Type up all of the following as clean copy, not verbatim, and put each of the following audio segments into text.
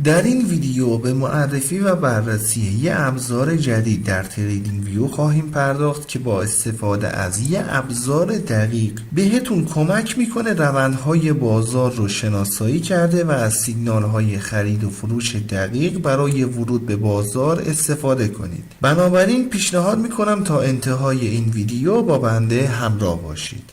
در این ویدیو به معرفی و بررسی یه ابزار جدید در تریدینگ ویو خواهیم پرداخت که با استفاده از یه ابزار دقیق بهتون کمک میکنه روندهای بازار رو شناسایی کرده و از سیگنالهای خرید و فروش دقیق برای ورود به بازار استفاده کنید. بنابراین پیشنهاد میکنم تا انتهای این ویدیو با بنده همراه باشید.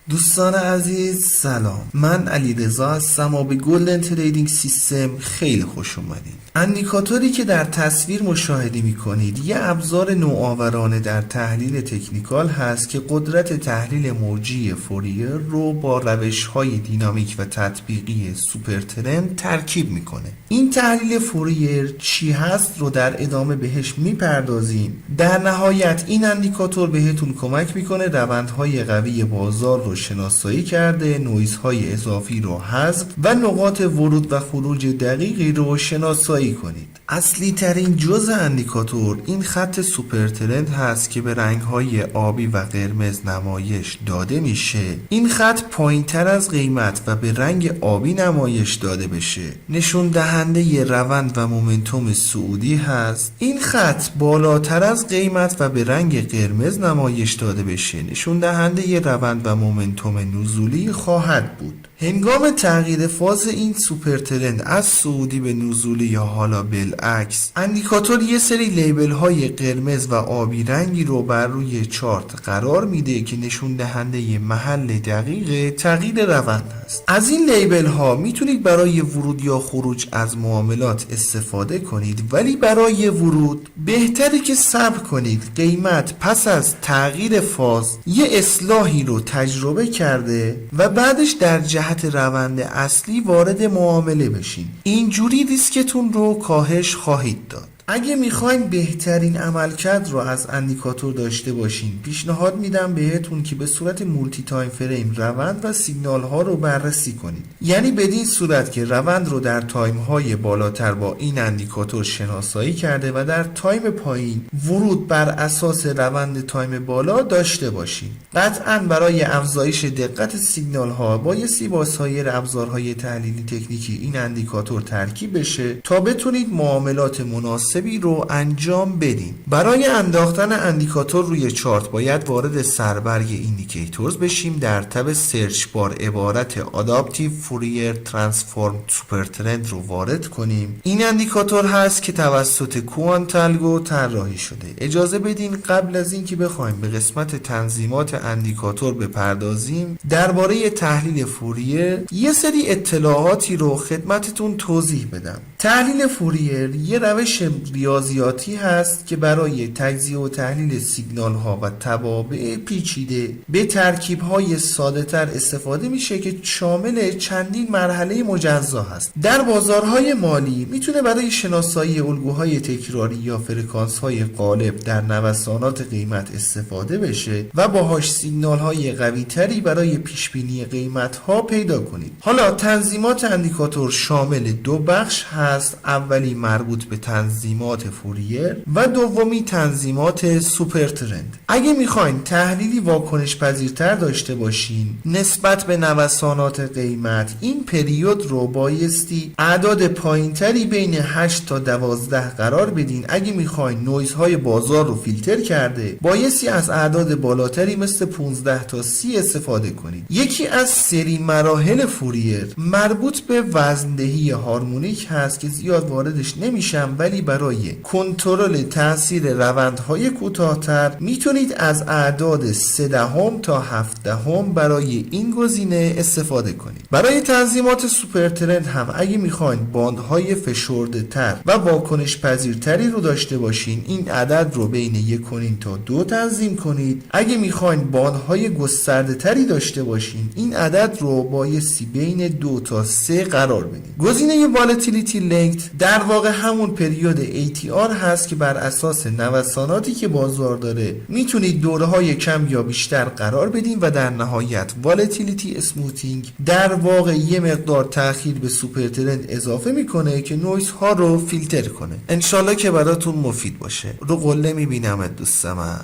دوستان عزیز سلام، من علیرضا هستم و به گلدن تریدینگ سیستم خیلی خوش اومدید. اندیکاتوری که در تصویر مشاهده میکنید یه ابزار نوآورانه در تحلیل تکنیکال هست که قدرت تحلیل موجی فوریر رو با روش‌های دینامیک و تطبیقی سوپر ترند ترکیب میکنه. این تحلیل فوریر چی هست رو در ادامه بهش میپردازیم. در نهایت این اندیکاتور بهتون کمک میکنه روندهای قوی بازار رو شناسایی کرده، نویزهای اضافی رو حذف و نقاط ورود و خروج دقیقی رو شناسایی کنید. اصلی ترین جزء اندیکاتور این خط سوپر ترند هست که به رنگ‌های آبی و قرمز نمایش داده میشه. این خط پایین‌تر از قیمت و به رنگ آبی نمایش داده بشه نشون دهنده روند و مومنتوم صعودی هست. این خط بالاتر از قیمت و به رنگ قرمز نمایش داده بشه نشون دهنده روند و مومنتوم نزولی خواهد بود. هنگام تغییر فاز این سوپر ترند از صعودی به نزولی یا حالا بالعکس، اندیکاتور یه سری لیبل های قرمز و آبی رنگی رو بر روی چارت قرار میده که نشون دهنده محل دقیق تغییر روند هست. از این لیبل ها میتونید برای ورود یا خروج از معاملات استفاده کنید، ولی برای ورود بهتره که صبر کنید قیمت پس از تغییر فاز یه اصلاحی رو تجربه کرده و بعدش در جهت روند اصلی وارد معامله بشین. اینجوری ریسکتون رو کاهش خواهید داد. اگه میخواین بهترین عملکرد رو از اندیکاتور داشته باشین، پیشنهاد میدم بهتون که به صورت مولتی تایم فریم روند و سیگنال ها رو بررسی کنید. یعنی بدین صورت که روند رو در تایم های بالاتر با این اندیکاتور شناسایی کرده و در تایم پایین ورود بر اساس روند تایم بالا داشته باشین. قطعا برای افزایش دقت سیگنال ها بایستی با سایر ابزارهای تحلیلی تکنیکی این اندیکاتور ترکیب بشه تا بتونید معاملات مناسب رو انجام بدین. برای انداختن اندیکاتور روی چارت باید وارد سربرگ ایندیکیتورز بشیم. در تب سرچ بار عبارت آداپتیو فوریر ترانسفورم سوپر ترند رو وارد کنیم. این اندیکاتور هست که توسط کوانتالگو طراحی شده. اجازه بدین قبل از اینکه بخوایم به قسمت تنظیمات اندیکاتور بپردازیم، درباره تحلیل فوریر یه سری اطلاعاتی رو خدمتتون توضیح بدم. تحلیل فوریر یه روش ریاضیاتی هست که برای تجزیه و تحلیل سیگنال ها و توابع پیچیده به ترکیب های ساده تر استفاده میشه که شامل چندین مرحله مجزا هست. در بازارهای مالی میتونه برای شناسایی الگوهای تکراری یا فرکانس های غالب در نوسانات قیمت استفاده بشه و باهاش سیگنال های قوی تری برای پیش بینی قیمت ها پیدا کنید. حالا تنظیمات اندیکاتور شامل دو بخش هست. اولی مربوط به تنظیمات فوریر و دومی تنظیمات سوپر ترند. اگه میخواین تحلیلی واکنش پذیرتر داشته باشین نسبت به نوسانات قیمت، این پریود رو بایستی اعداد پایینتری بین 8 تا 12 قرار بدین. اگه میخواین نویزهای بازار رو فیلتر کرده بایستی از اعداد بالاتری مثل 15 تا 30 استفاده کنید. یکی از سری مراحل فوریر مربوط به وزندهی هارمونیک هست که زیاد واردش نمیشم، ولی برای کنترل تاثیر روندهای کوتاه‌تر میتونید از اعداد 0.3 تا 0.7 برای این گزینه استفاده کنید. برای تنظیمات سوپر ترند هم اگه میخواین باندهای فشرده تر و واکنش پذیرتری رو داشته باشین این عدد رو بین 1.5 تا 2 تنظیم کنید. اگه میخواین باندهای گسترده تری داشته باشین این عدد رو بایستی بین 2 تا 3 قرار بدید. گزینه والتیلیتی لنگت در واقع همون پریود ATR هست که بر اساس نوساناتی که بازار داره میتونید دوره‌های کم یا بیشتر قرار بدین و در نهایت والتیلیتی اسموتینگ در واقع یه مقدار تأخیر به سوپر ترند اضافه میکنه که نویز ها رو فیلتر کنه. انشالله که براتون مفید باشه. رو قله میبینم دوست من.